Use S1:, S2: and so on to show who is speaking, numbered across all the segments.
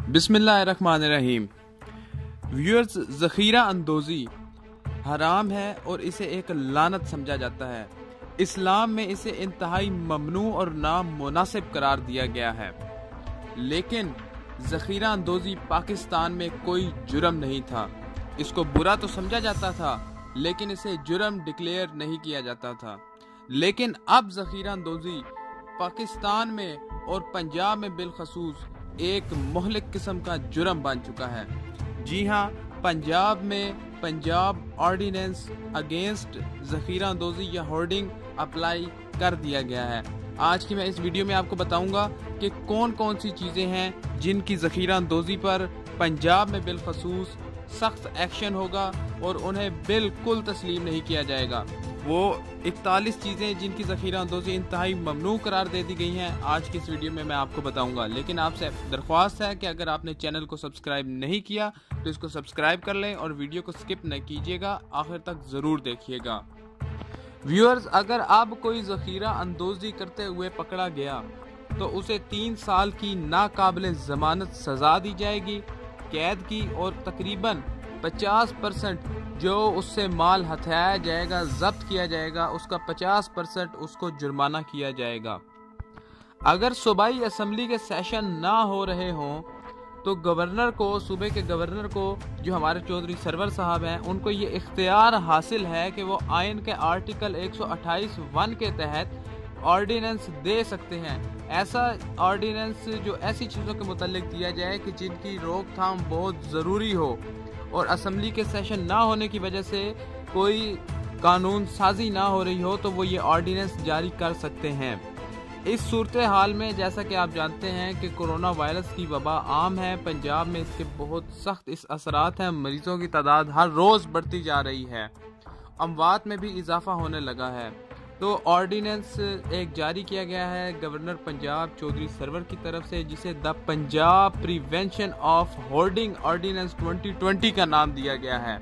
S1: बिस्मिल्लाहिर्रहमानिर्रहीम। व्यूअर्स, ज़ख़ीरा अंदोज़ी हराम है और इसे एक लानत समझा जाता है। इस्लाम में इसे इंतहाई ममनू और नामुनासिब करार दिया गया है। लेकिन ज़ख़ीरा अंदोज़ी पाकिस्तान में कोई जुर्म नहीं था। इसको बुरा तो समझा जाता था, लेकिन इसे जुर्म डिक्लेयर नहीं किया जाता था। लेकिन अब ज़ख़ीरा अंदोज़ी पाकिस्तान में और पंजाब में बिलखसूस एक मुहलिक किस्म का जुर्म बन चुका है। जी हाँ, पंजाब में पंजाब ऑर्डिनेंस अगेंस्ट ज़ख़ीरा अंदोज़ी या होर्डिंग अप्लाई कर दिया गया है। आज की मैं इस वीडियो में आपको बताऊंगा कि कौन कौन सी चीज़ें हैं जिनकी ज़ख़ीरा अंदोज़ी पर पंजाब में बिलखसूस सख्त एक्शन होगा और उन्हें बिल्कुल तस्लीम नहीं किया जाएगा। वो 41 चीज़ें जिनकी ज़ख़ीरा अंदोज़ी इंतहाई ममनू करार दे दी गई हैं, आज की इस वीडियो में मैं आपको बताऊंगा। लेकिन आपसे दरख्वास्त है कि अगर आपने चैनल को सब्सक्राइब नहीं किया तो इसको सब्सक्राइब कर लें और वीडियो को स्किप न कीजिएगा, आखिर तक ज़रूर देखिएगा। व्यूअर्स, अगर अब कोई ज़ख़ीरा अंदोज़ी करते हुए पकड़ा गया तो उसे 3 साल की नाकाबिल ज़मानत सज़ा दी जाएगी, कैद की, और तकरीबन 50% जो उससे माल हथियाया जाएगा, जब्त किया जाएगा, उसका 50% उसको जुर्माना किया जाएगा। अगर सूबाई असम्बली के सेशन ना हो रहे हों तो गवर्नर को, सूबे के गवर्नर को, जो हमारे चौधरी सरवर साहब हैं, उनको ये इख्तियार हासिल है कि वो आइन के आर्टिकल 128(1) के तहत ऑर्डिनेंस दे सकते हैं। ऐसा ऑर्डिनेंस जो ऐसी चीज़ों के मुतालिक दिया जाए कि जिनकी रोकथाम बहुत ज़रूरी हो और असम्बली के सेशन ना होने की वजह से कोई कानून साजी ना हो रही हो, तो वो ये ऑर्डिनेंस जारी कर सकते हैं। इस सूरत हाल में जैसा कि आप जानते हैं कि कोरोना वायरस की वबा आम है। पंजाब में इसके बहुत सख्त असरात हैं। मरीजों की तादाद हर रोज़ बढ़ती जा रही है, अमवात में भी इजाफा होने लगा है। तो ऑर्डिनेंस एक जारी किया गया है गवर्नर पंजाब चौधरी सरवर की तरफ से, जिसे the Punjab prevention of hoarding ordinance 2020 का नाम दिया गया है।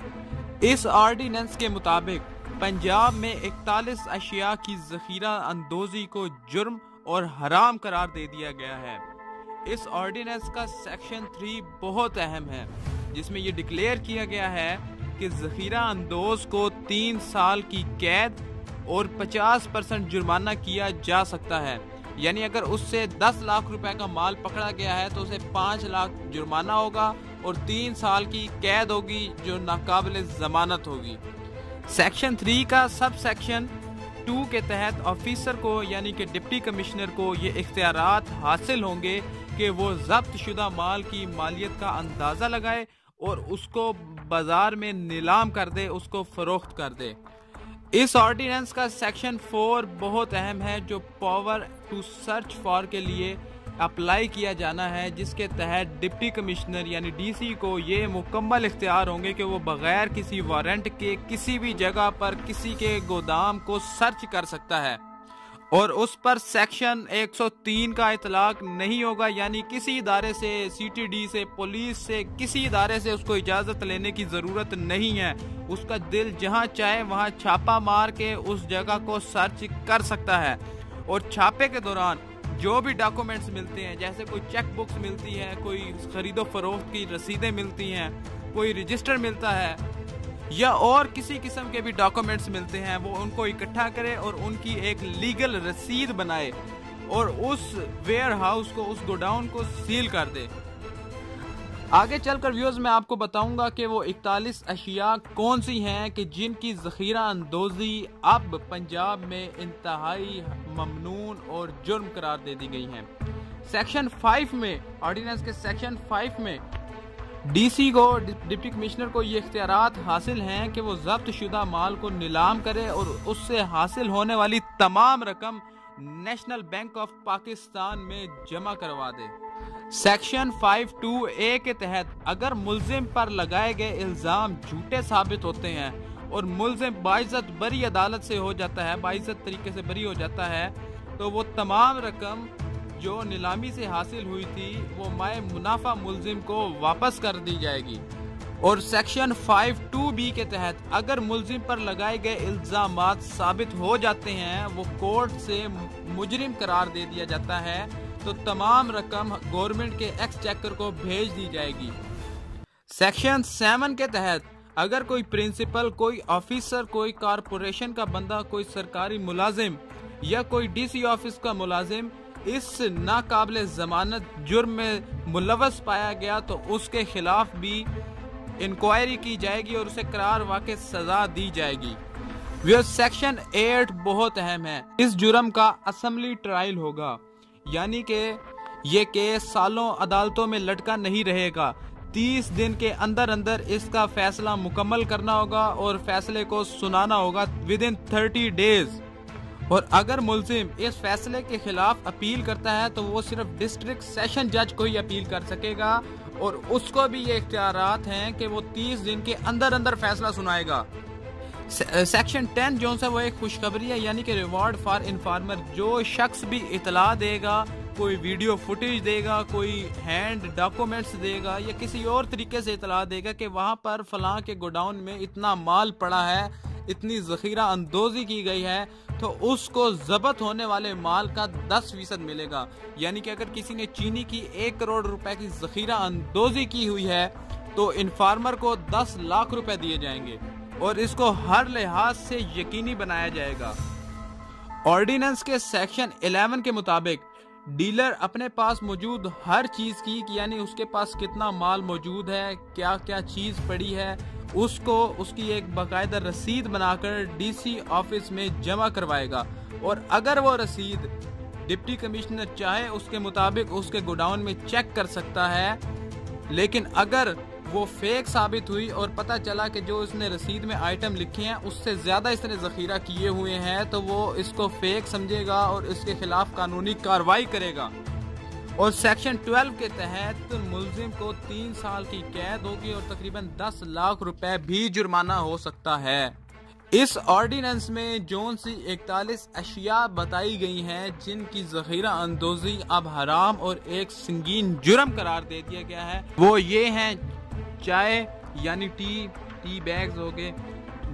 S1: इस ऑर्डिनेंस के मुताबिक पंजाब में 41 अशिया की ज़ख़ीरा अंदोज़ी को जुर्म और हराम करार दे दिया गया है। इस ऑर्डिनेंस का सेक्शन 3 बहुत अहम है, जिसमें यह डिक्लेयर किया गया है कि ज़ख़ीरा अंदोज़ को 3 साल की कैद और 50% जुर्माना किया जा सकता है। यानी अगर उससे 10 लाख रुपए का माल पकड़ा गया है तो उसे 5 लाख जुर्माना होगा और 3 साल की कैद होगी जो नाकाबिल ज़मानत होगी। सेक्शन 3 का सब सेक्शन 2 के तहत ऑफिसर को, यानी कि डिप्टी कमिश्नर को, ये इख्तियारात हासिल होंगे कि वो जब्त शुदा माल की मालियत का अंदाज़ा लगाए और उसको बाजार में नीलाम कर दे, उसको फरोख्त कर दे। इस ऑर्डिनेंस का सेक्शन 4 बहुत अहम है, जो पावर टू सर्च फॉर के लिए अप्लाई किया जाना है, जिसके तहत डिप्टी कमिश्नर यानी डीसी को ये मुकम्मल इख्तियार होंगे कि वो बगैर किसी वारंट के किसी भी जगह पर किसी के गोदाम को सर्च कर सकता है और उस पर सेक्शन 103 का इतलाक नहीं होगा। यानी किसी इदारे से, सीटीडी से, पुलिस से, किसी इदारे से उसको इजाज़त लेने की ज़रूरत नहीं है। उसका दिल जहां चाहे वहां छापा मार के उस जगह को सर्च कर सकता है। और छापे के दौरान जो भी डॉक्यूमेंट्स मिलते हैं, जैसे कोई चेक बुक्स मिलती है, कोई खरीदो फरोख्त की रसीदें मिलती हैं, कोई रजिस्टर मिलता है, या और किसी किस्म के भी डॉक्यूमेंट्स मिलते हैं, वो उनको इकट्ठा करे और उनकी एक लीगल रसीद बनाए और उस वेयर हाउस को, उस गोडाउन को सील कर दे। आगे चलकर व्यूअर्स मैं आपको बताऊंगा कि वो 41 अशिया कौन सी हैं कि जिनकी ज़ख़ीरा अंदोज़ी अब पंजाब में इंतहाई ममनून और जुर्म करार दे दी गई हैं। सेक्शन 5 में, ऑर्डिनेंस के सेक्शन 5 में डीसी को, डिप्टी कमिश्नर को ये इख्तियारात हासिल हैं कि वो जब्त शुदा माल को नीलाम करे और उससे हासिल होने वाली तमाम रकम नेशनल बैंक ऑफ पाकिस्तान में जमा करवा दे। सेक्शन 5(2)(a) के तहत अगर मुल्जिम पर लगाए गए इल्ज़ाम झूठे साबित होते हैं और मुल्जिम बाइज़्ज़त बरी अदालत से हो जाता है, बाइज़्ज़त तरीके से बरी हो जाता है, तो वो तमाम रकम जो नीलामी से हासिल हुई थी वो माए मुनाफा मुल्जिम को वापस कर दी जाएगी। और सेक्शन 5(2)(b) के तहत अगर मुल्जिम पर लगाए गए इल्ज़ामात साबित हो जाते हैं, वो कोर्ट से मुजरिम करार दे दिया जाता है, तो तमाम रकम गवर्नमेंट के एक्सचेकर को भेज दी जाएगी। सेक्शन 7 के तहत अगर कोई प्रिंसिपल, कोई ऑफिसर, कोई कारपोरेशन का बंदा, कोई सरकारी मुलाजिम या कोई डीसी ऑफिस का मुलाजिम इस नाकाबिले जमानत जुर्म में मुलव्वस पाया गया तो उसके खिलाफ भी इंक्वायरी की जाएगी और उसे करार वाक़ई सजा दी जाएगी। सेक्शन 8 बहुत अहम है। इस जुर्म का असेंबली ट्रायल होगा, यानी कि ये केस सालों अदालतों में लटका नहीं रहेगा। 30 दिन के अंदर अंदर इसका फैसला मुकम्मल करना होगा और फैसले को सुनाना होगा विदिन 30 डेज। और अगर मुल्जिम इस फैसले के खिलाफ अपील करता है तो वो सिर्फ डिस्ट्रिक्ट सेशन जज को ही अपील कर सकेगा और उसको भी ये इख्तियारात हैं कि वो 30 दिन के अंदर अंदर फैसला सुनाएगा। सेक्शन 10 जो है वो एक खुशखबरी है, यानी कि रिवॉर्ड फॉर इन्फॉर्मर। जो शख्स भी इतला देगा, कोई वीडियो फुटेज देगा, कोई हैंड डॉक्यूमेंट्स देगा या किसी और तरीके से इतला देगा कि वहाँ पर फलां के गोडाउन में इतना माल पड़ा है, इतनी ज़ख़ीरा अंदोज़ी की गई है, तो उसको ज़ब्त होने वाले माल का 10% मिलेगा। यानी कि अगर किसी ने चीनी की 1 करोड़ रुपए की ज़ख़ीरा अंदोज़ी की हुई है तो इन्फॉर्मर को 10 लाख रुपए दिए जाएंगे और इसको हर लिहाज से यकीनी बनाया जाएगा। ऑर्डिनेंस के सेक्शन 11 के मुताबिक डीलर अपने पास मौजूद हर चीज़ की, यानी उसके पास कितना माल मौजूद है, क्या क्या चीज़ पड़ी है, उसको उसकी एक बाकायदा रसीद बनाकर डीसी ऑफिस में जमा करवाएगा। और अगर वो रसीद डिप्टी कमिश्नर चाहे उसके मुताबिक उसके गोडाउन में चेक कर सकता है, लेकिन अगर वो फेक साबित हुई और पता चला कि जो इसने रसीद में आइटम लिखे हैं उससे ज़्यादा इसने ज़ख़ीरा किए हुए हैं, तो वो इसको फेक समझेगा और इसके खिलाफ कानूनी कार्रवाई करेगा। और सेक्शन 12 के तहत मुल्जिम को 3 साल की कैद होगी और तकरीबन 10 लाख रुपए भी जुर्माना हो सकता है। इस ऑर्डिनेंस में जोन सी 41 अशिया बताई गई हैं जिनकी ज़ख़ीरा अंदोज़ी अब हराम और एक संगीन जुर्म करार दे दिया गया है। वो ये हैं चाय यानी टी बैग्स हो गए,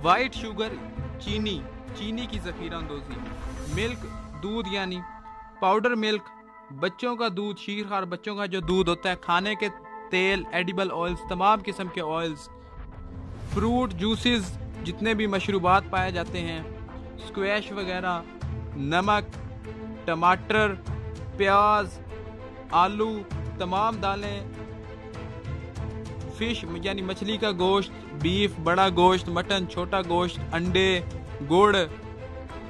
S1: वाइट शुगर चीनी की ज़ख़ीरा अंदोज़ी, मिल्क दूध यानी पाउडर मिल्क, बच्चों का दूध, शीरखार बच्चों का जो दूध होता है, खाने के तेल, एडिबल ऑयल्स, तमाम किस्म के ऑयल्स, फ्रूट जूसेस, जितने भी मशरूबात पाए जाते हैं, स्क्वैश वगैरह, नमक, टमाटर, प्याज, आलू, तमाम दालें, फिश यानी मछली का गोश्त, बीफ, बड़ा गोश्त, मटन, छोटा गोश्त, अंडे, गुड़,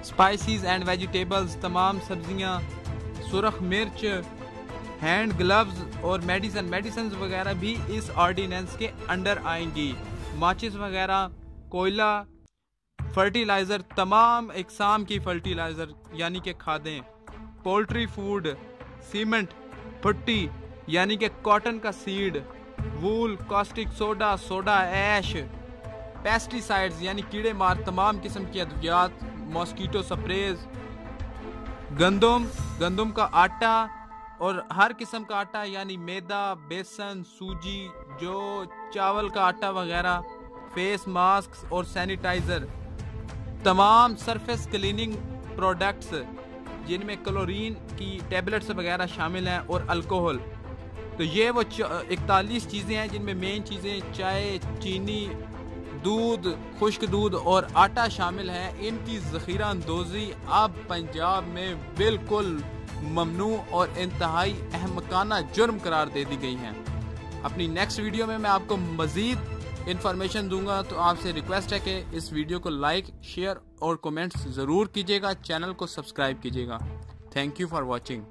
S1: स्पाइसेस एंड वेजिटेबल्स, तमाम सब्जियां, सुरख मिर्च, हैंड ग्लव्स और मेडिसिन वगैरह भी इस ऑर्डिनेंस के अंडर आएंगी। माचिस वगैरह, कोयला, फर्टिलाइज़र, तमाम इकसाम की फर्टिलाइज़र यानी कि खादें, पोल्ट्री फूड, सीमेंट, भुट्टी यानी कि कॉटन का seed, wool, caustic soda, soda ash, pesticides यानी कीड़े मार तमाम किस्म की अद्वियात, मॉस्किटो स्प्रेज, गंदम का आटा और हर किस्म का आटा यानी मैदा, बेसन, सूजी, जो चावल का आटा वगैरह, फेस मास्क और सैनिटाइज़र, तमाम सरफेस क्लीनिंग प्रोडक्ट्स जिनमें क्लोरीन की टैबलेट्स वगैरह शामिल हैं और अल्कोहल। तो ये वो 41 चीज़ें हैं जिनमें मेन चीज़ें चाय, चीनी, दूध, खुश्क दूध और आटा शामिल है। इनकी ज़ख़ीरा अंदोज़ी अब पंजाब में बिल्कुल ममनू और इंतहाई अहमकाना जुर्म करार दे दी गई हैं। अपनी नेक्स्ट वीडियो में मैं आपको मज़ीद इंफॉर्मेशन दूंगा, तो आपसे रिक्वेस्ट है कि इस वीडियो को लाइक, शेयर और कमेंट्स ज़रूर कीजिएगा, चैनल को सब्सक्राइब कीजिएगा। Thank you for watching.